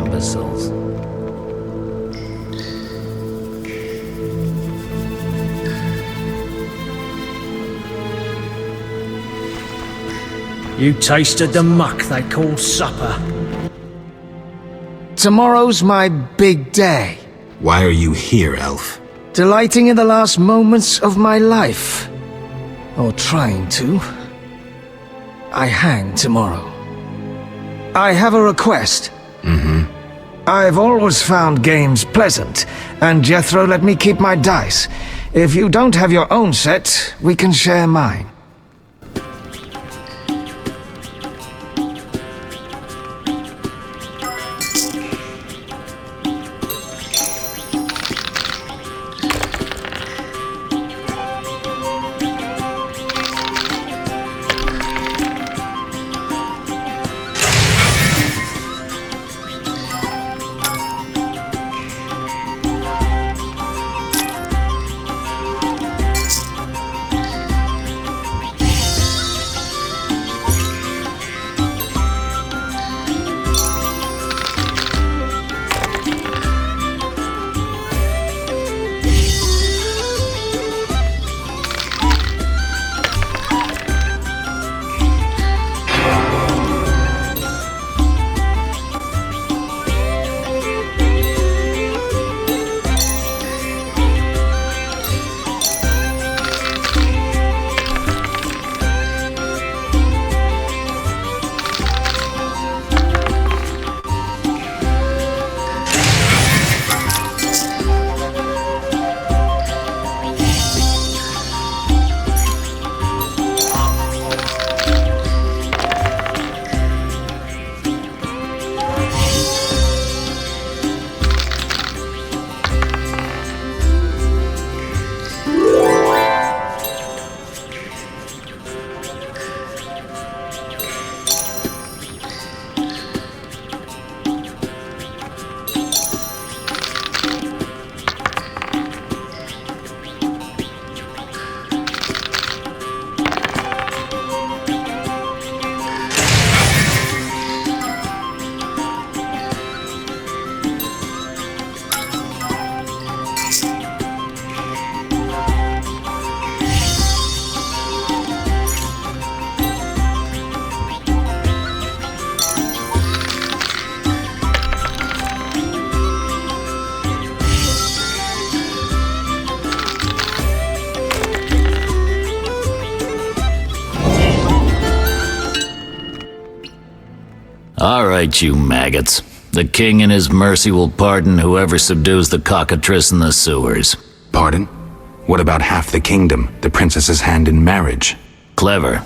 Imbeciles. You tasted the muck they call supper. Tomorrow's my big day. Why are you here, Elf? Delighting in the last moments of my life. Or trying to. I hang tomorrow. I have a request. I've always found games pleasant, and Jethro let me keep my dice. If you don't have your own set, we can share mine. All right, you maggots. The king in his mercy will pardon whoever subdues the cockatrice in the sewers. Pardon? What about half the kingdom, the princess's hand in marriage? Clever.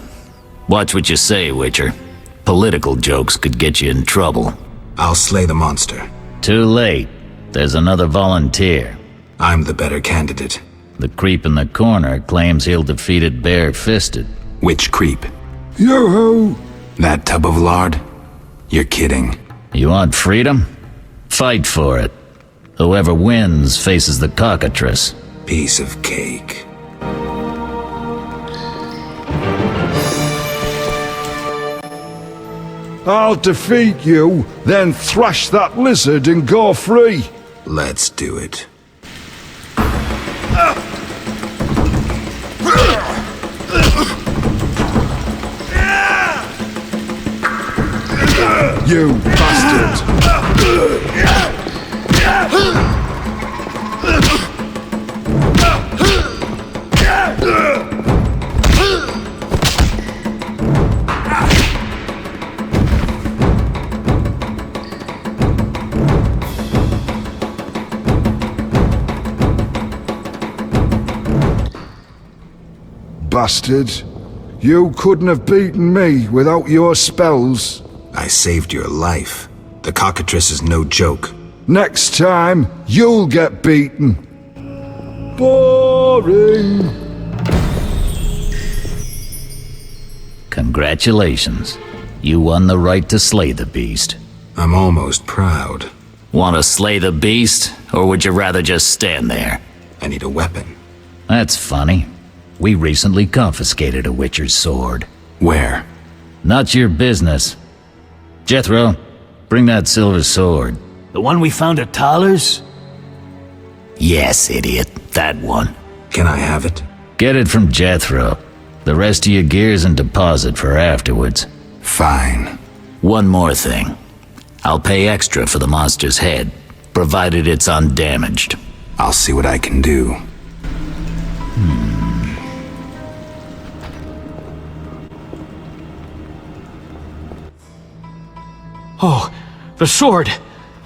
Watch what you say, Witcher. Political jokes could get you in trouble. I'll slay the monster. Too late. There's another volunteer. I'm the better candidate. The creep in the corner claims he'll defeat it bare-fisted. Which creep? Yo-ho! That tub of lard? You're kidding. You want freedom? Fight for it. Whoever wins faces the cockatrice. Piece of cake. I'll defeat you, then thrash that lizard and go free. Let's do it. You bastard! Bastard. You couldn't have beaten me without your spells. I saved your life. The cockatrice is no joke. Next time, you'll get beaten. Boring. Congratulations. You won the right to slay the beast. I'm almost proud. Want to slay the beast, or would you rather just stand there? I need a weapon. That's funny. We recently confiscated a Witcher's sword. Where? Not your business. Jethro, bring that silver sword. The one we found at Thaler's? Yes, idiot. That one. Can I have it? Get it from Jethro. The rest of your gear's in deposit for afterwards. Fine. One more thing. I'll pay extra for the monster's head, provided it's undamaged. I'll see what I can do. Oh, the sword.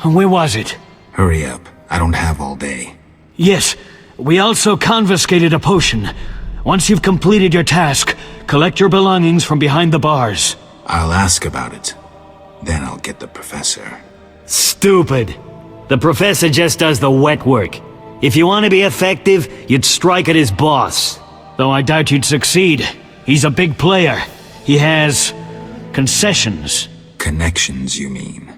Where was it? Hurry up. I don't have all day. Yes, we also confiscated a potion. Once you've completed your task, collect your belongings from behind the bars. I'll ask about it. Then I'll get the professor. Stupid. The professor just does the wet work. If you want to be effective, you'd strike at his boss. Though I doubt you'd succeed. He's a big player. He has concessions. Connections, you mean?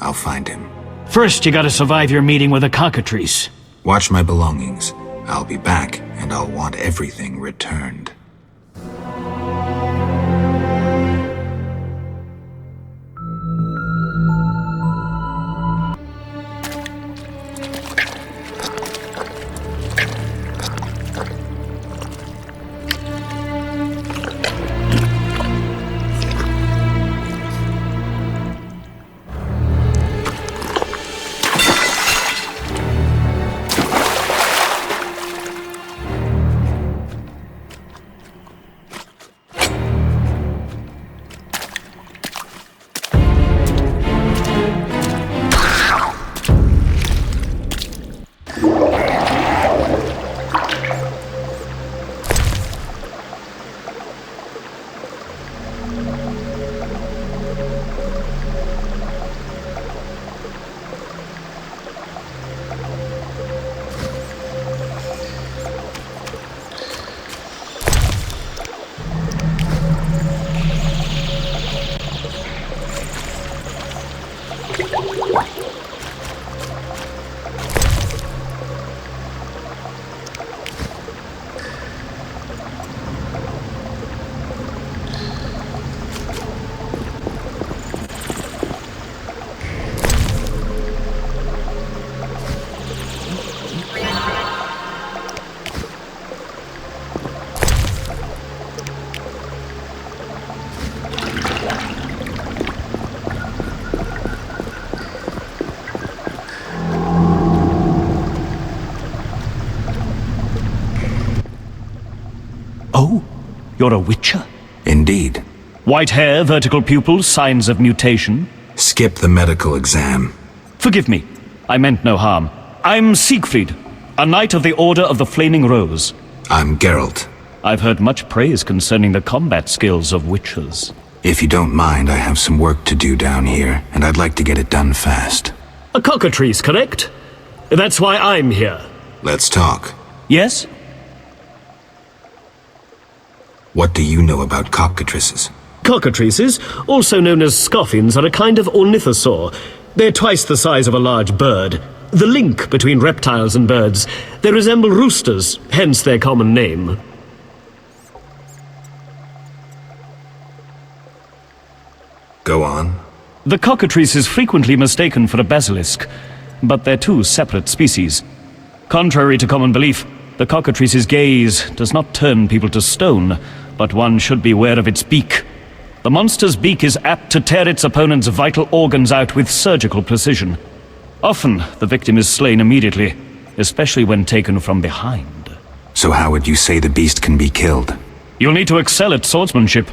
I'll find him. First, you gotta survive your meeting with the cockatrice. Watch my belongings. I'll be back, and I'll want everything returned. Oh? You're a witcher? Indeed. White hair, vertical pupils, signs of mutation? Skip the medical exam. Forgive me. I meant no harm. I'm Siegfried, a knight of the Order of the Flaming Rose. I'm Geralt. I've heard much praise concerning the combat skills of witchers. If you don't mind, I have some work to do down here, and I'd like to get it done fast. A cockatrice, correct? That's why I'm here. Let's talk. Yes? What do you know about cockatrices? Cockatrices, also known as scoffins, are a kind of ornithosaur. They're twice the size of a large bird. The link between reptiles and birds. They resemble roosters, hence their common name. Go on. The cockatrice is frequently mistaken for a basilisk, but they're two separate species. Contrary to common belief, the cockatrice's gaze does not turn people to stone, but one should beware of its beak. The monster's beak is apt to tear its opponent's vital organs out with surgical precision. Often, the victim is slain immediately, especially when taken from behind. So how would you say the beast can be killed? You'll need to excel at swordsmanship.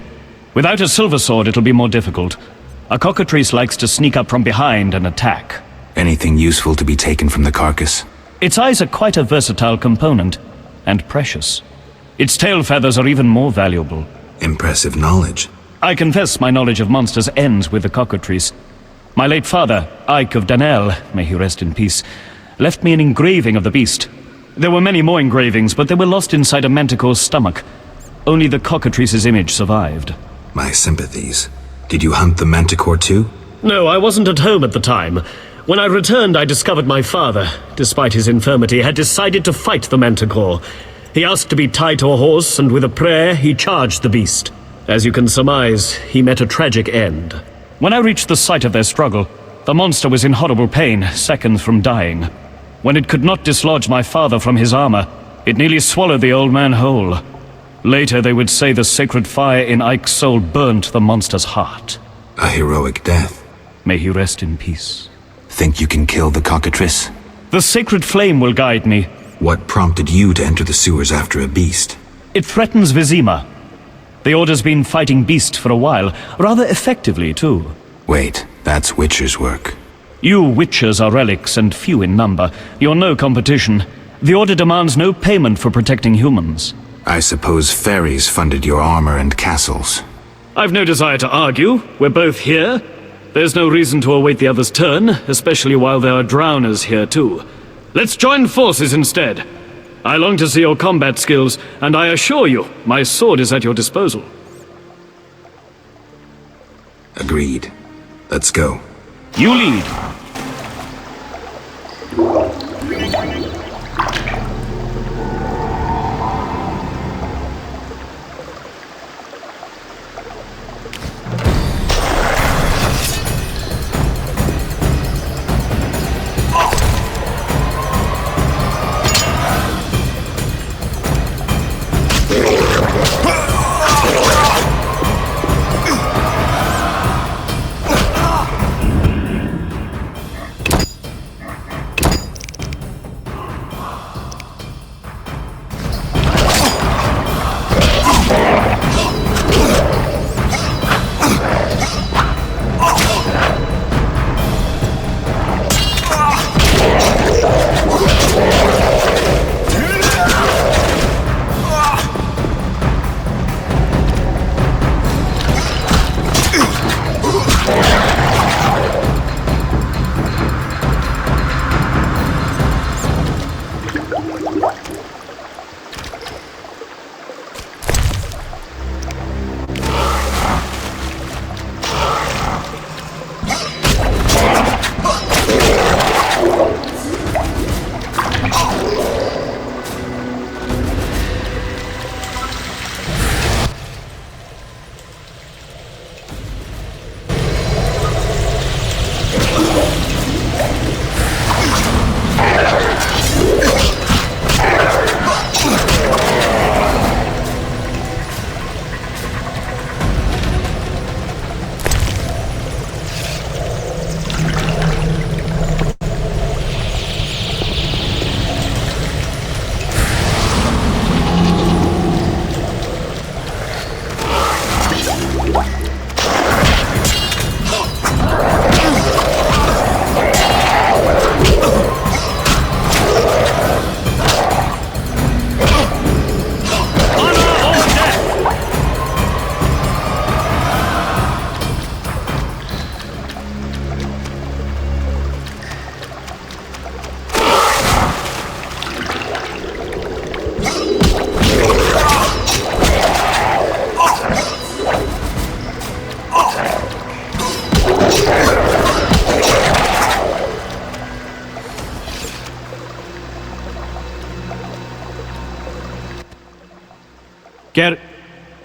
Without a silver sword, it'll be more difficult. A cockatrice likes to sneak up from behind and attack. Anything useful to be taken from the carcass? Its eyes are quite a versatile component, and precious. Its tail feathers are even more valuable. Impressive knowledge. I confess my knowledge of monsters ends with the cockatrice. My late father, Ike of Danel, may he rest in peace, left me an engraving of the beast. There were many more engravings, but they were lost inside a manticore's stomach. Only the cockatrice's image survived. My sympathies. Did you hunt the manticore too? No, I wasn't at home at the time. When I returned, I discovered my father, despite his infirmity, had decided to fight the manticore. He asked to be tied to a horse, and with a prayer, he charged the beast. As you can surmise, he met a tragic end. When I reached the site of their struggle, The monster was in horrible pain, seconds from dying. When it could not dislodge my father from his armor, it nearly swallowed the old man whole. Later they would say the sacred fire in Ike's soul burnt the monster's heart. A heroic death. May he rest in peace. Think you can kill the cockatrice? The sacred flame will guide me. What prompted you to enter the sewers after a beast? It threatens Vizima. The Order's been fighting beasts for a while, rather effectively too. Wait, that's Witcher's work. You Witchers are relics and few in number. You're no competition. The Order demands no payment for protecting humans. I suppose fairies funded your armor and castles. I've no desire to argue. We're both here. There's no reason to await the other's turn, especially while there are drowners here too. Let's join forces instead. I long to see your combat skills, and I assure you, my sword is at your disposal. Agreed. Let's go. You lead.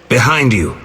Behind you!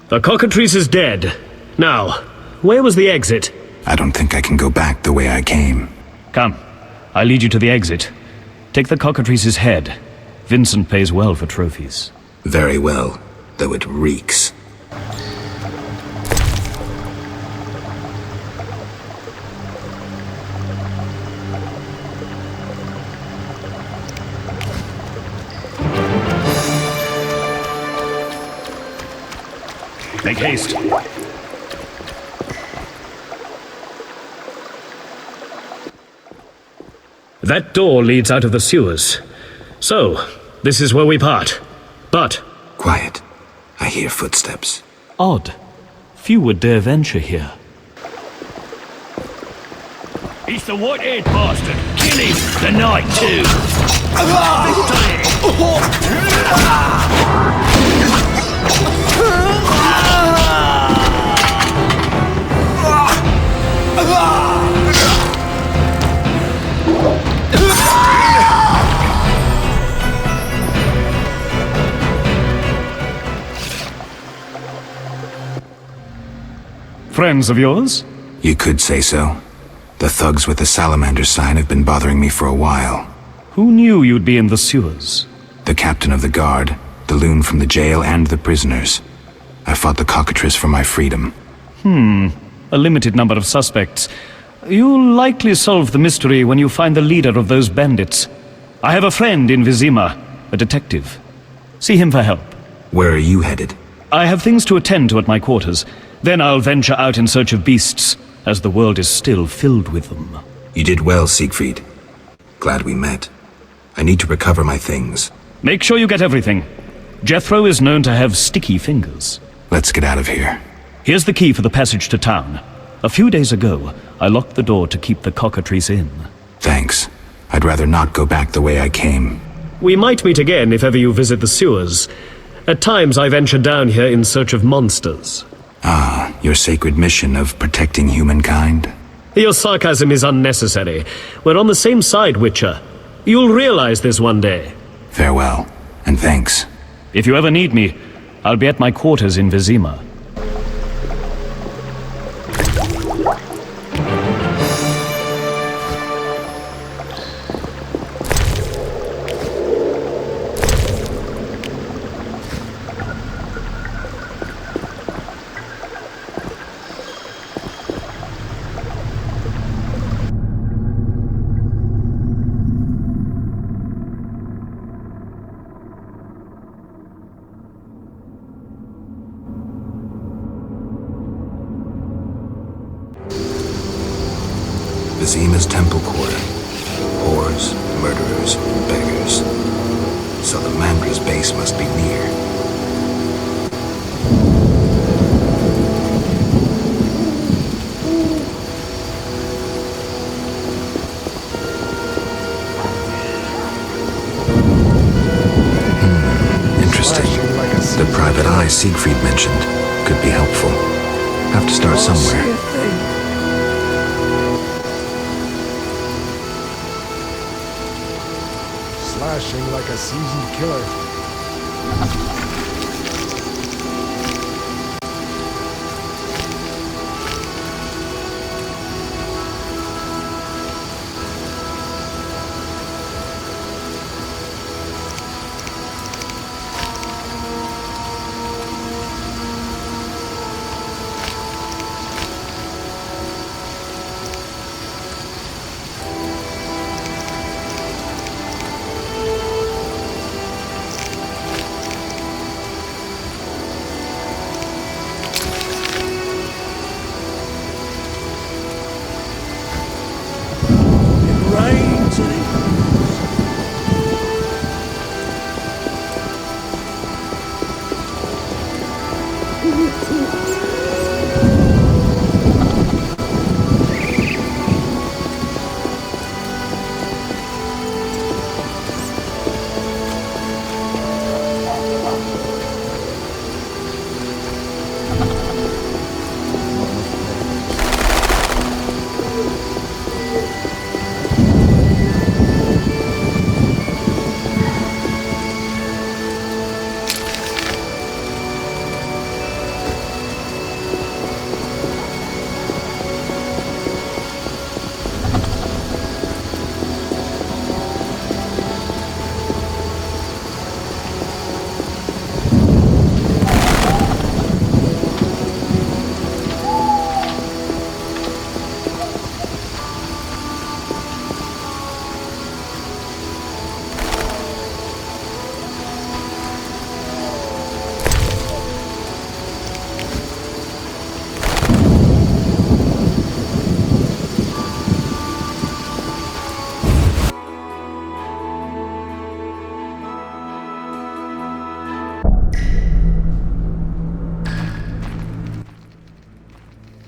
The cockatrice is dead. Now, where was the exit? I don't think I can go back the way I came. Come, I'll lead you to the exit. Take the cockatrice's head. Vincent pays well for trophies. Very well, though it reeks. Make haste. That door leads out of the sewers. So, this is where we part. But... Quiet. I hear footsteps. Odd. Few would dare venture here. Ich It's the white-haired bastard. Kill him. The knight, too. Friends of yours? You could say so. The thugs with the salamander sign have been bothering me for a while. Who knew you'd be in the sewers? The captain of the guard, the loon from the jail, and the prisoners. I fought the cockatrice for my freedom. A limited number of suspects. You'll likely solve the mystery when you find the leader of those bandits. I have a friend in Vizima, a detective. See him for help. Where are you headed? I have things to attend to at my quarters. Then I'll venture out in search of beasts, as the world is still filled with them. You did well, Siegfried. Glad we met. I need to recover my things. Make sure you get everything. Jethro is known to have sticky fingers. Let's get out of here. Here's the key for the passage to town. A few days ago, I locked the door to keep the cockatrice in. Thanks. I'd rather not go back the way I came. We might meet again if ever you visit the sewers. At times I venture down here in search of monsters. Ah, your sacred mission of protecting humankind? Your sarcasm is unnecessary. We're on the same side, Witcher. You'll realize this one day. Farewell, and thanks. If you ever need me, I'll be at my quarters in Vizima. Vizima's temple quarter. Whores, murderers, beggars. So the Mandra's base must be near. Interesting. The private eye Siegfried mentioned could be helpful. Have to start somewhere. Slashing like a seasoned killer.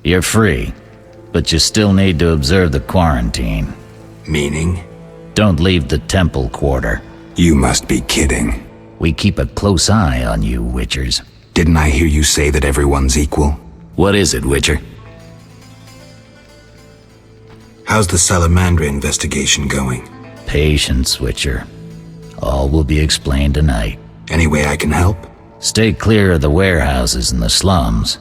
You're free. But you still need to observe the quarantine. Meaning? Don't leave the temple quarter. You must be kidding. We keep a close eye on you, Witchers. Didn't I hear you say that everyone's equal? What is it, Witcher? How's the Salamandra investigation going? Patience, Witcher. All will be explained tonight. Any way I can help? Stay clear of the warehouses and the slums.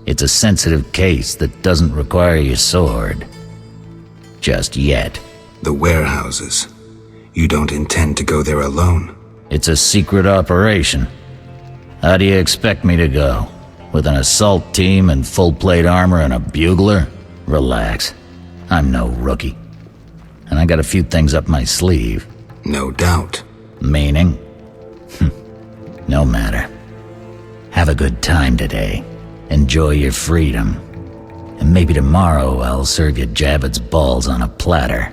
It's a sensitive case that doesn't require your sword. Just yet. The warehouses. You don't intend to go there alone? It's a secret operation. How do you expect me to go? With an assault team and full-plate armor and a bugler? Relax. I'm no rookie. And I got a few things up my sleeve. No doubt. Meaning? No matter. Have a good time today. Enjoy your freedom. And maybe tomorrow I'll serve you Jabber's balls on a platter.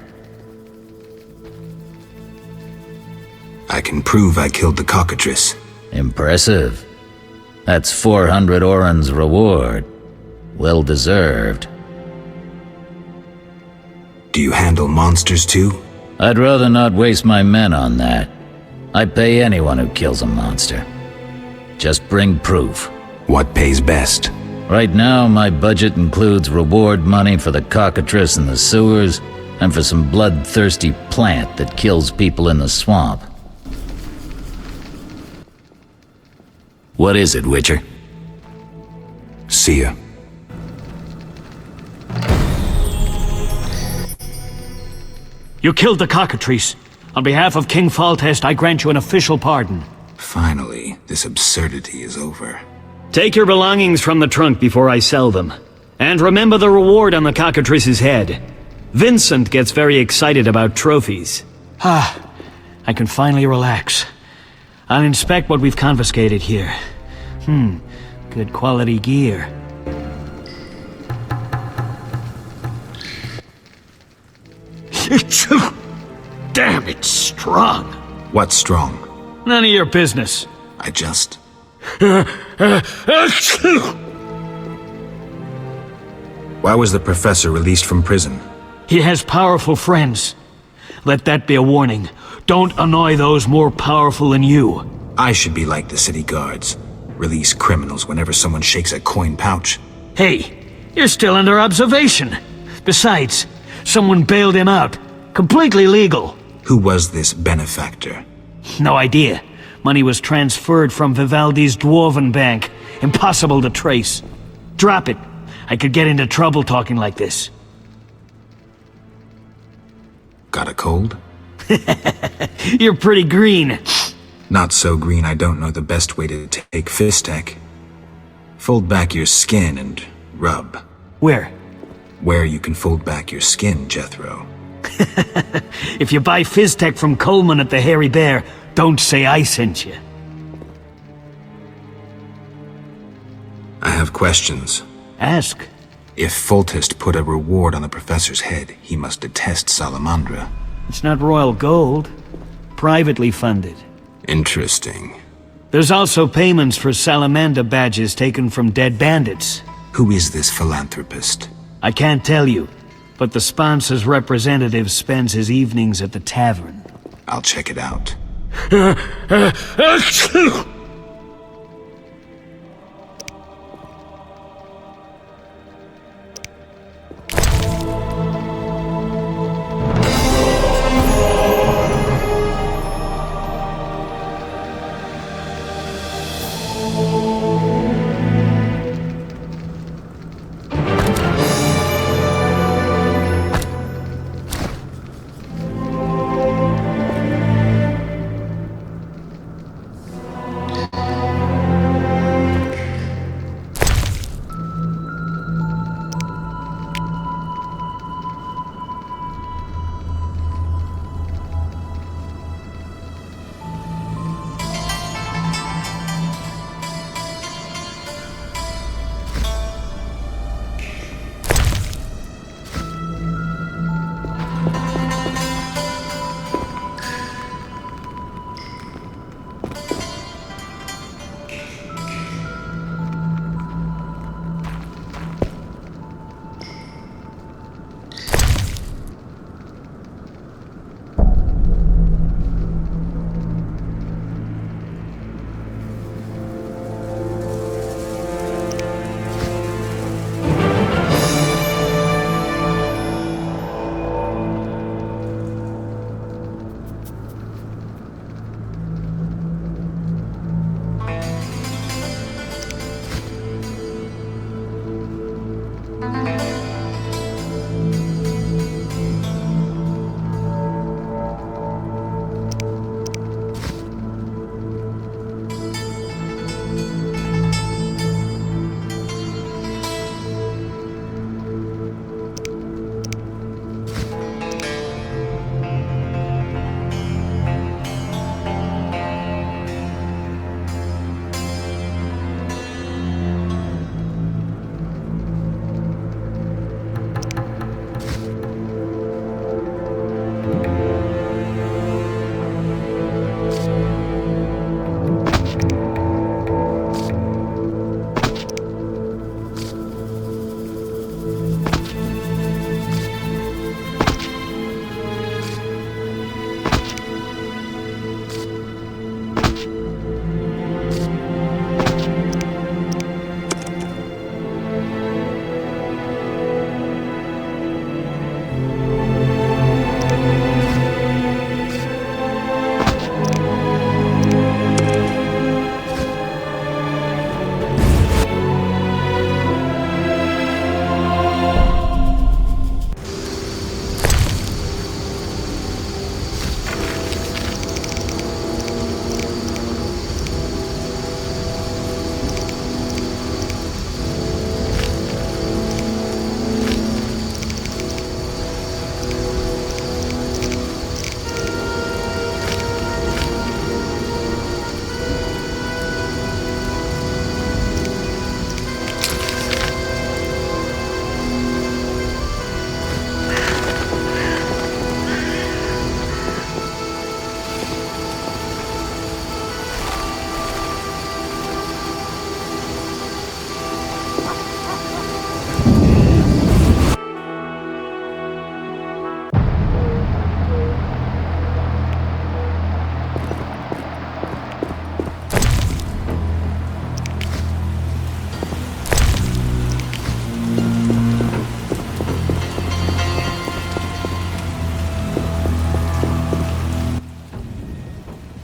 I can prove I killed the cockatrice. Impressive. That's 400 Oren's reward. Well deserved. Do you handle monsters too? I'd rather not waste my men on that. I pay anyone who kills a monster. Just bring proof. What pays best? Right now, my budget includes reward money for the cockatrice in the sewers and for some bloodthirsty plant that kills people in the swamp. What is it, Witcher? See ya. You killed the cockatrice. On behalf of King Foltest, I grant you an official pardon. Finally, this absurdity is over. Take your belongings from the trunk before I sell them. And remember the reward on the cockatrice's head. Vincent gets very excited about trophies. I can finally relax. I'll inspect what we've confiscated here. Good quality gear. Damn, it's strong. What's strong? None of your business. I just... Why was the professor released from prison? He has powerful friends. Let that be a warning. Don't annoy those more powerful than you. I should be like the city guards. Release criminals whenever someone shakes a coin pouch. Hey, you're still under observation. Besides, someone bailed him out. Completely legal. Who was this benefactor? No idea. Money was transferred from Vivaldi's Dwarven Bank. Impossible to trace. Drop it. I could get into trouble talking like this. Got a cold? You're pretty green. Not so green I don't know the best way to take Fistech. Fold back your skin and rub. Where? Where you can fold back your skin, Jethro. If you buy Fizztech from Coleman at the Hairy Bear, don't say I sent you. I have questions. Ask. If Foltest put a reward on the professor's head, he must detest Salamandra. It's not royal gold. Privately funded. Interesting. There's also payments for Salamander badges taken from dead bandits. Who is this philanthropist? I can't tell you, but the sponsor's representative spends his evenings at the tavern. I'll check it out.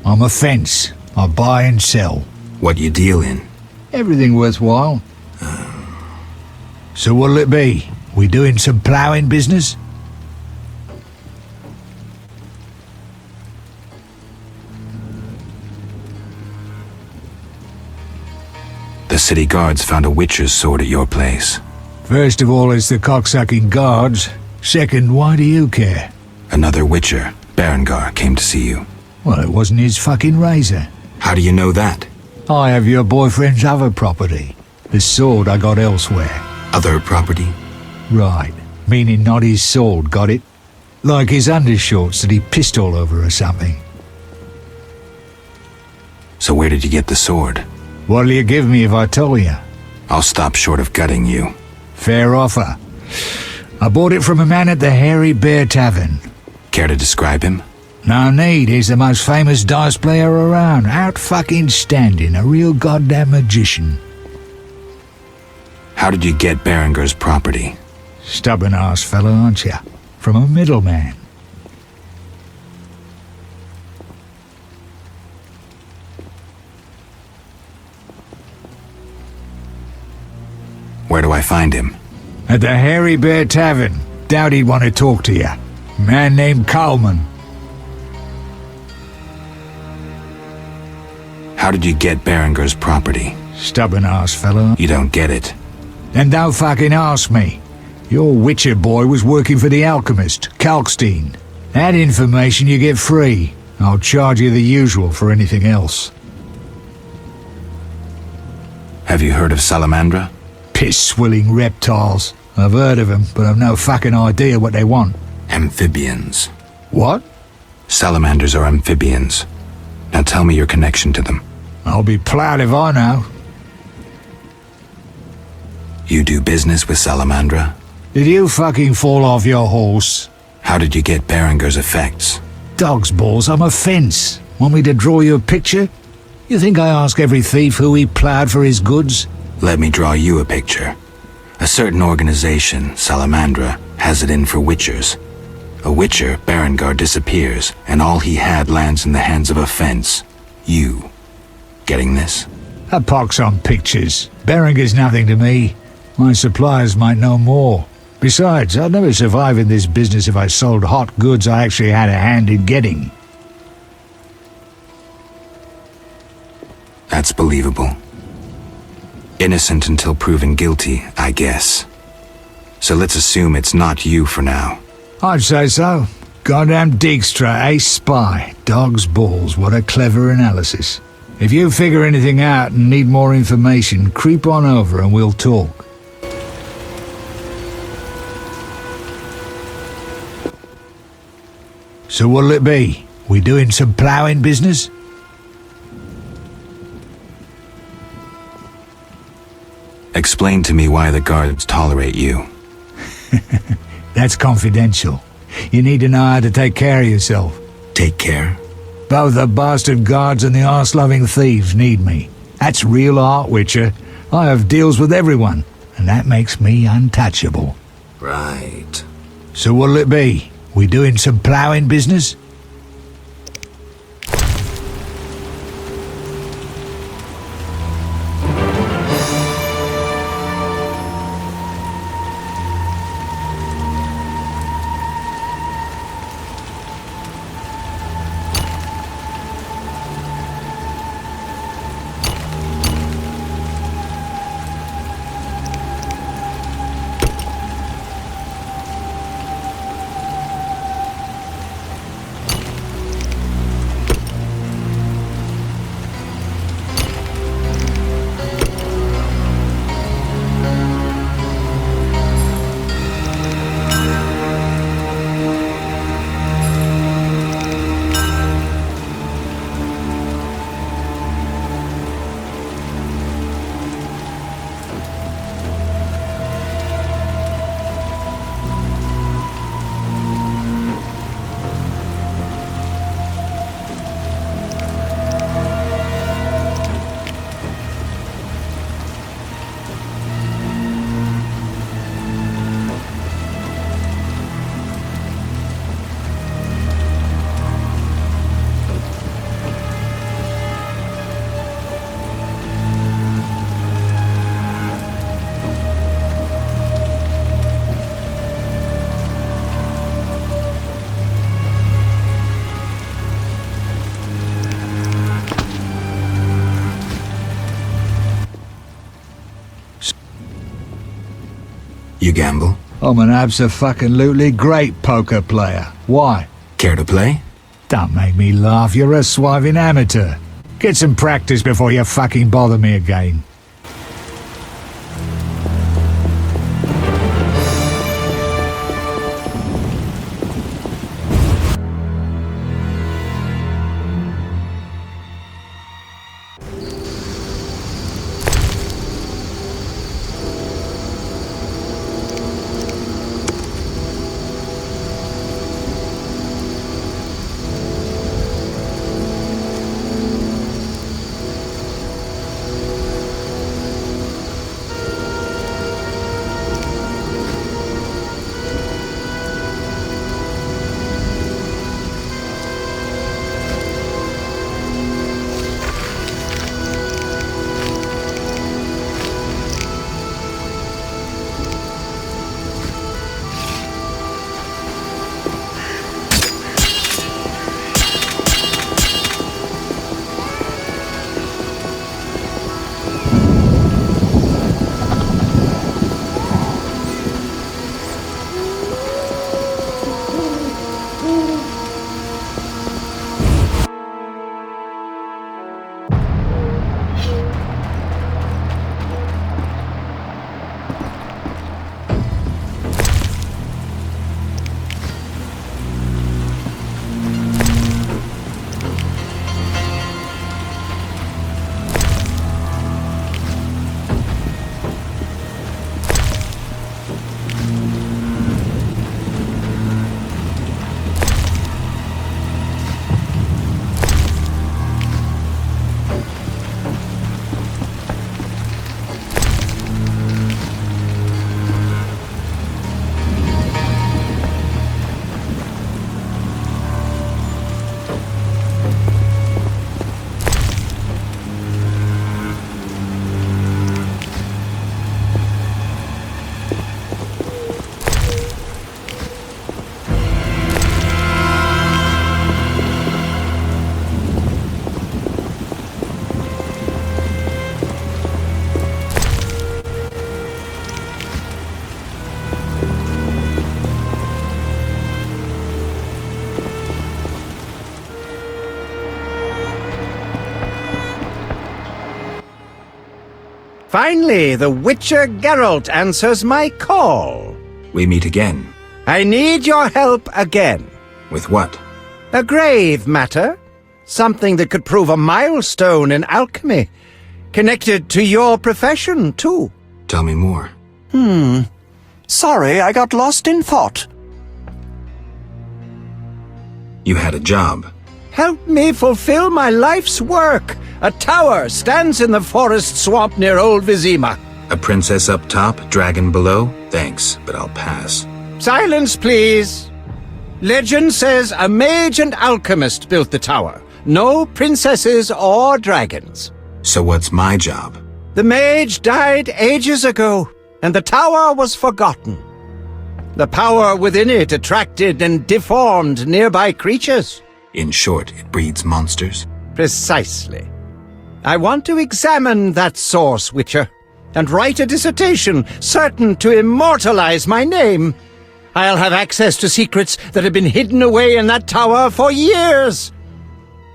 I'm a fence. I buy and sell. What you deal in? Everything worthwhile. So what'll it be? We doing some ploughing business? The city guards found a witcher's sword at your place. First of all, it's the cocksucking guards. Second, why do you care? Another witcher, Berengar, came to see you. Well, it wasn't his fucking razor. How do you know that? I have your boyfriend's other property. The sword I got elsewhere. Other property? Right. Meaning not his sword, got it? Like his undershorts that he pissed all over or something. So where did you get the sword? What'll you give me if I tell you? I'll stop short of gutting you. Fair offer. I bought it from a man at the Hairy Bear Tavern. Care to describe him? No need, he's the most famous dice player around. Out fucking standing, a real goddamn magician. How did you get Berengar's property? Stubborn ass fellow, aren't you? From a middleman. Where do I find him? At the Hairy Bear Tavern. Doubt he'd want to talk to you. Man named Coleman. How did you get Berengar's property? Stubborn ass fellow. You don't get it. Then don't fucking ask me. Your Witcher boy was working for the alchemist, Kalkstein. That information you get free. I'll charge you the usual for anything else. Have you heard of Salamandra? Piss-swilling reptiles. I've heard of them, but I've no fucking idea what they want. Amphibians. What? Salamanders are amphibians. Now tell me your connection to them. I'll be proud if I know. You do business with Salamandra? Did you fucking fall off your horse? How did you get Berengar's effects? Dog's balls, I'm a fence. Want me to draw you a picture? You think I ask every thief who he ploughed for his goods? Let me draw you a picture. A certain organization, Salamandra, has it in for witchers. A witcher, Berengar, disappears, and all he had lands in the hands of a fence. You. Getting this? A pox on pictures. Berengar's nothing to me. My suppliers might know more. Besides, I'd never survive in this business if I sold hot goods I actually had a hand in getting. That's believable. Innocent until proven guilty, I guess. So let's assume it's not you for now. I'd say so. Goddamn Dijkstra, ace spy. Dog's balls, what a clever analysis. If you figure anything out and need more information, creep on over and we'll talk. So what'll it be? We doing some ploughing business? Explain to me why the guards tolerate you. That's confidential. You need to know how to take care of yourself. Take care? Both the bastard guards and the arse-loving thieves need me. That's real art, Witcher. I have deals with everyone, and that makes me untouchable. Right. So what'll it be? We doing some ploughing business? gamble? I'm an abso-fucking-lutely great poker player. Why? Care to play? Don't make me laugh, you're a swiving amateur. Get some practice before you fucking bother me again. Finally, the Witcher Geralt answers my call. We meet again. I need your help again. With what? A grave matter. Something that could prove a milestone in alchemy. Connected to your profession, too. Tell me more. Sorry, I got lost in thought. You had a job. Help me fulfill my life's work. A tower stands in the forest swamp near Old Vizima. A princess up top, dragon below? Thanks, but I'll pass. Silence, please. Legend says a mage and alchemist built the tower. No princesses or dragons. So what's my job? The mage died ages ago, and the tower was forgotten. The power within it attracted and deformed nearby creatures. In short, it breeds monsters? Precisely. I want to examine that source, Witcher, and write a dissertation certain to immortalize my name. I'll have access to secrets that have been hidden away in that tower for years.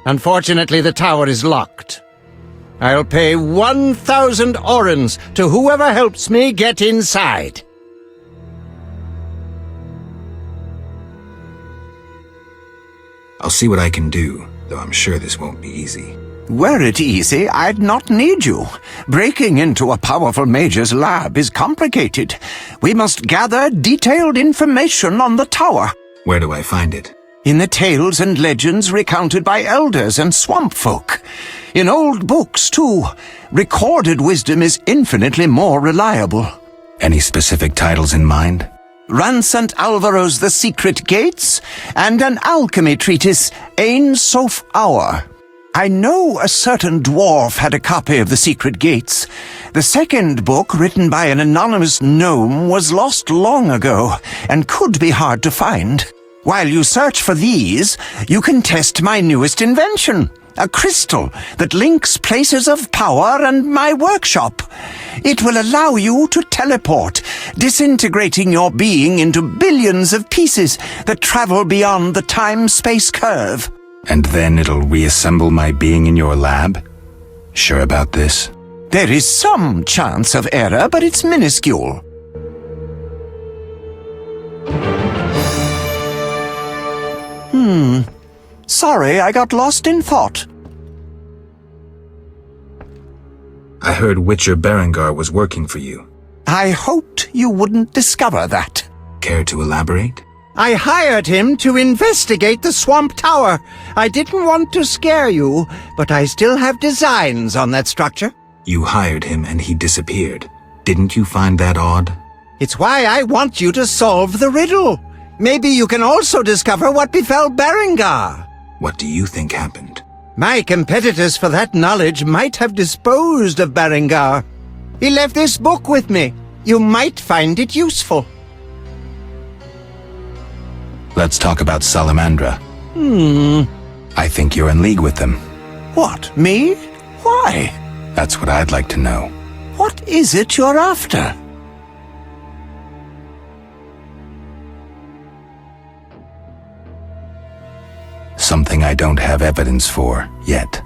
Unfortunately, the tower is locked. I'll pay 1,000 orens to whoever helps me get inside. I'll see what I can do, though I'm sure this won't be easy. Were it easy, I'd not need you. Breaking into a powerful mage's lab is complicated. We must gather detailed information on the tower. Where do I find it? In the tales and legends recounted by elders and swamp folk. In old books, too. Recorded wisdom is infinitely more reliable. Any specific titles in mind? Ransant Alvaro's The Secret Gates, and an alchemy treatise, Ain Soph Hour. I know a certain dwarf had a copy of The Secret Gates. The second book, written by an anonymous gnome, was lost long ago, and could be hard to find. While you search for these, you can test my newest invention, A crystal that links places of power and my workshop. It will allow you to teleport, disintegrating your being into billions of pieces that travel beyond the time-space curve. And then it'll reassemble my being in your lab? Sure about this? There is some chance of error, but it's minuscule. Sorry, I got lost in thought. I heard Witcher Berengar was working for you. I hoped you wouldn't discover that. Care to elaborate? I hired him to investigate the Swamp Tower. I didn't want to scare you, but I still have designs on that structure. You hired him and he disappeared. Didn't you find that odd? It's why I want you to solve the riddle. Maybe you can also discover what befell Berengar. What do you think happened? My competitors for that knowledge might have disposed of Berengar. He left this book with me. You might find it useful. Let's talk about Salamandra. I think you're in league with them. What, me? Why? That's what I'd like to know. What is it you're after? Something I don't have evidence for yet.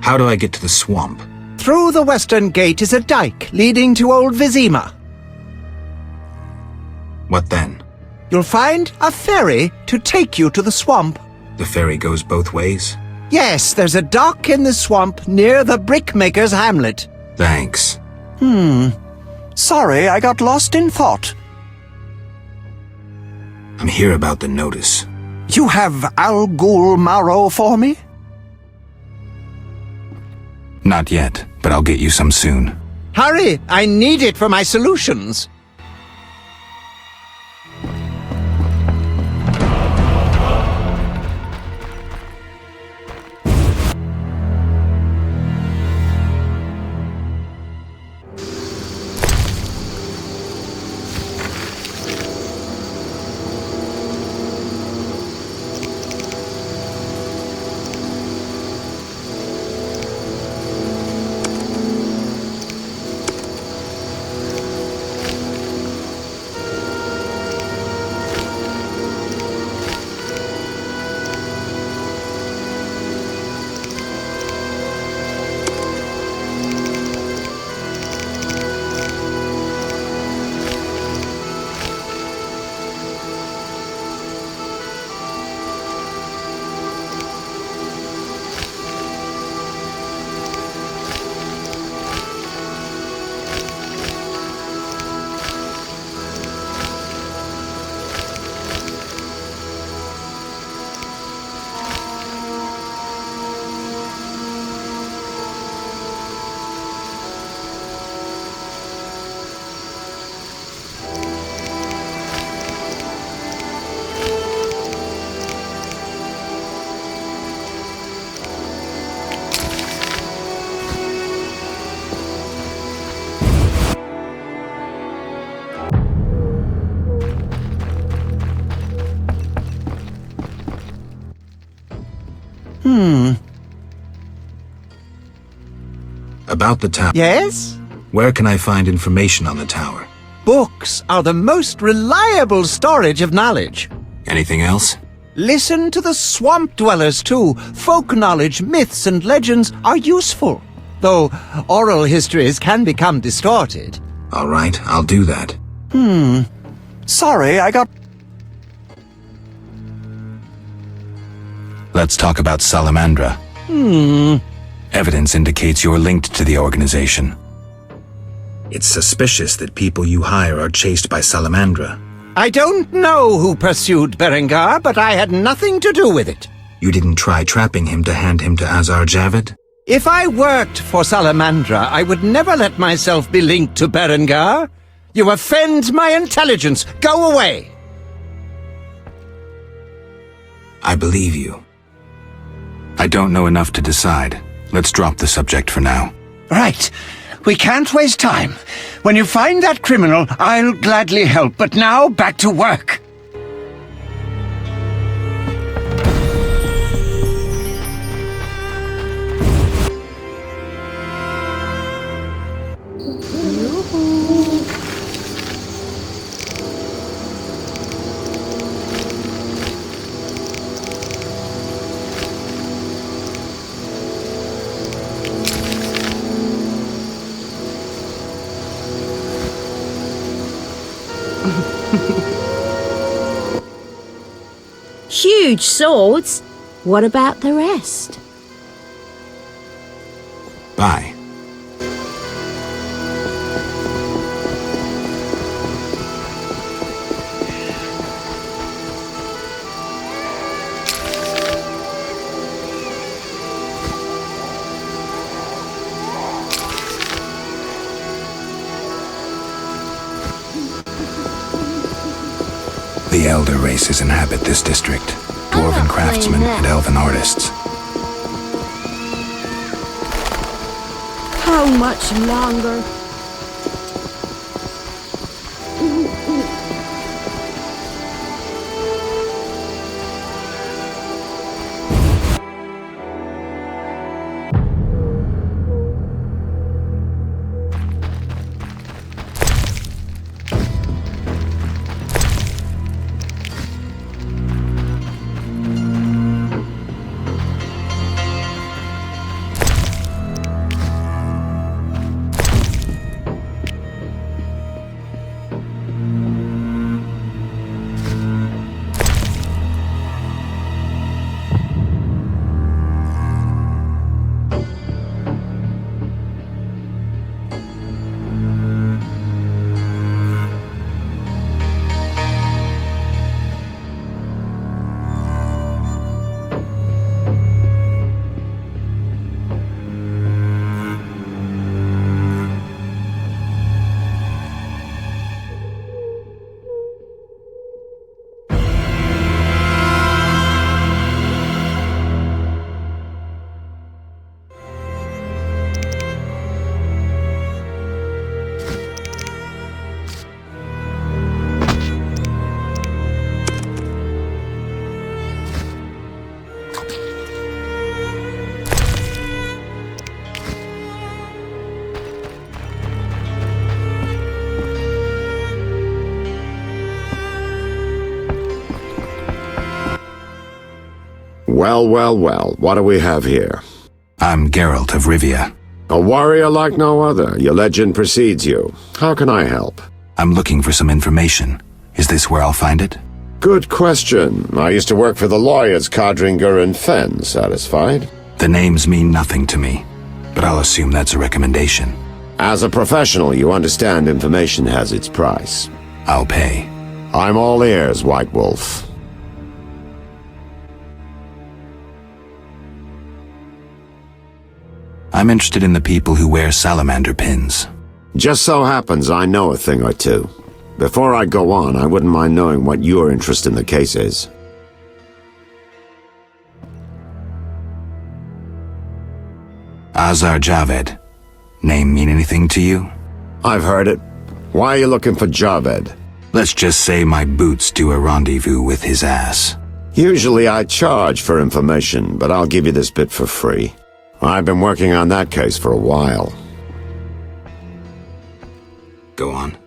How do I get to the swamp? Through the western gate is a dike leading to old Vizima. What then? You'll find a ferry to take you to the swamp. The ferry goes both ways? Yes, there's a dock in the swamp near the brickmaker's hamlet. Thanks. Sorry, I got lost in thought. I'm here about the notice. You have Al Ghul Marrow for me? Not yet, but I'll get you some soon. Hurry! I need it for my solutions. About the tower. Yes? Where can I find information on the tower? Books are the most reliable storage of knowledge. Anything else? Listen to the swamp dwellers, too. Folk knowledge, myths, and legends are useful, though oral histories can become distorted. All right, I'll do that. Sorry, I got... Let's talk about Salamandra. Evidence indicates you're linked to the organization. It's suspicious that people you hire are chased by Salamandra. I don't know who pursued Berengar, but I had nothing to do with it. You didn't try trapping him to hand him to Azar Javid? If I worked for Salamandra, I would never let myself be linked to Berengar. You offend my intelligence. Go away! I believe you. I don't know enough to decide. Let's drop the subject for now. Right. We can't waste time. When you find that criminal, I'll gladly help. But now, back to work. Huge swords. What about the rest? Bye. The elder races inhabit this district. Dwarven craftsmen and elven artists. How much longer? Well, well, well, what do we have here? I'm Geralt of Rivia. A warrior like no other. Your legend precedes you. How can I help? I'm looking for some information. Is this where I'll find it? Good question. I used to work for the lawyers Codringer and Fenn. Satisfied? The names mean nothing to me, but I'll assume that's a recommendation. As a professional, you understand information has its price. I'll pay. I'm all ears, White Wolf. I'm interested in the people who wear salamander pins. Just so happens I know a thing or two. Before I go on, I wouldn't mind knowing what your interest in the case is. Azar Javed. Name mean anything to you? I've heard it. Why are you looking for Javed? Let's just say my boots do a rendezvous with his ass. Usually I charge for information, but I'll give you this bit for free. I've been working on that case for a while. Go on.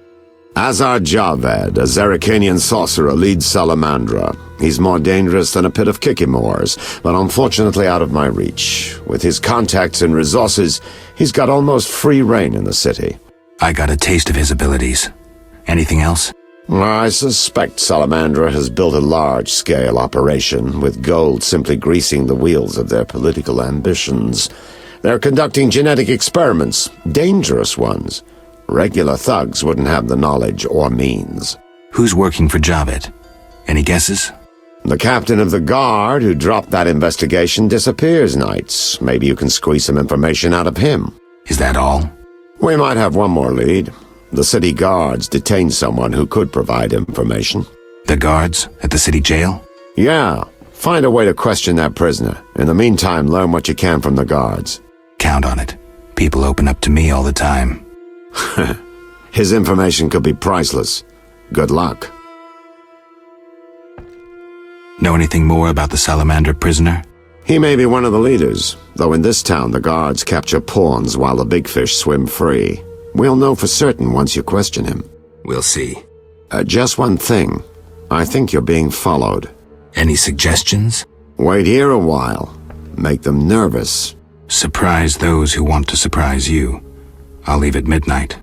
Azar Javed, a Zerrikanian sorcerer, leads Salamandra. He's more dangerous than a pit of Kikimors, but unfortunately out of my reach. With his contacts and resources, he's got almost free reign in the city. I got a taste of his abilities. Anything else? I suspect Salamandra has built a large-scale operation, with gold simply greasing the wheels of their political ambitions. They're conducting genetic experiments, dangerous ones. Regular thugs wouldn't have the knowledge or means. Who's working for Javed? Any guesses? The captain of the guard who dropped that investigation disappears nights. Maybe you can squeeze some information out of him. Is that all? We might have one more lead. The city guards detained someone who could provide information. The guards at the city jail? Yeah. Find a way to question that prisoner. In the meantime, learn what you can from the guards. Count on it. People open up to me all the time. His information could be priceless. Good luck. Know anything more about the salamander prisoner? He may be one of the leaders, though in this town the guards capture pawns while the big fish swim free. We'll know for certain once you question him. We'll see. Just one thing. I think you're being followed. Any suggestions? Wait here a while. Make them nervous. Surprise those who want to surprise you. I'll leave at midnight.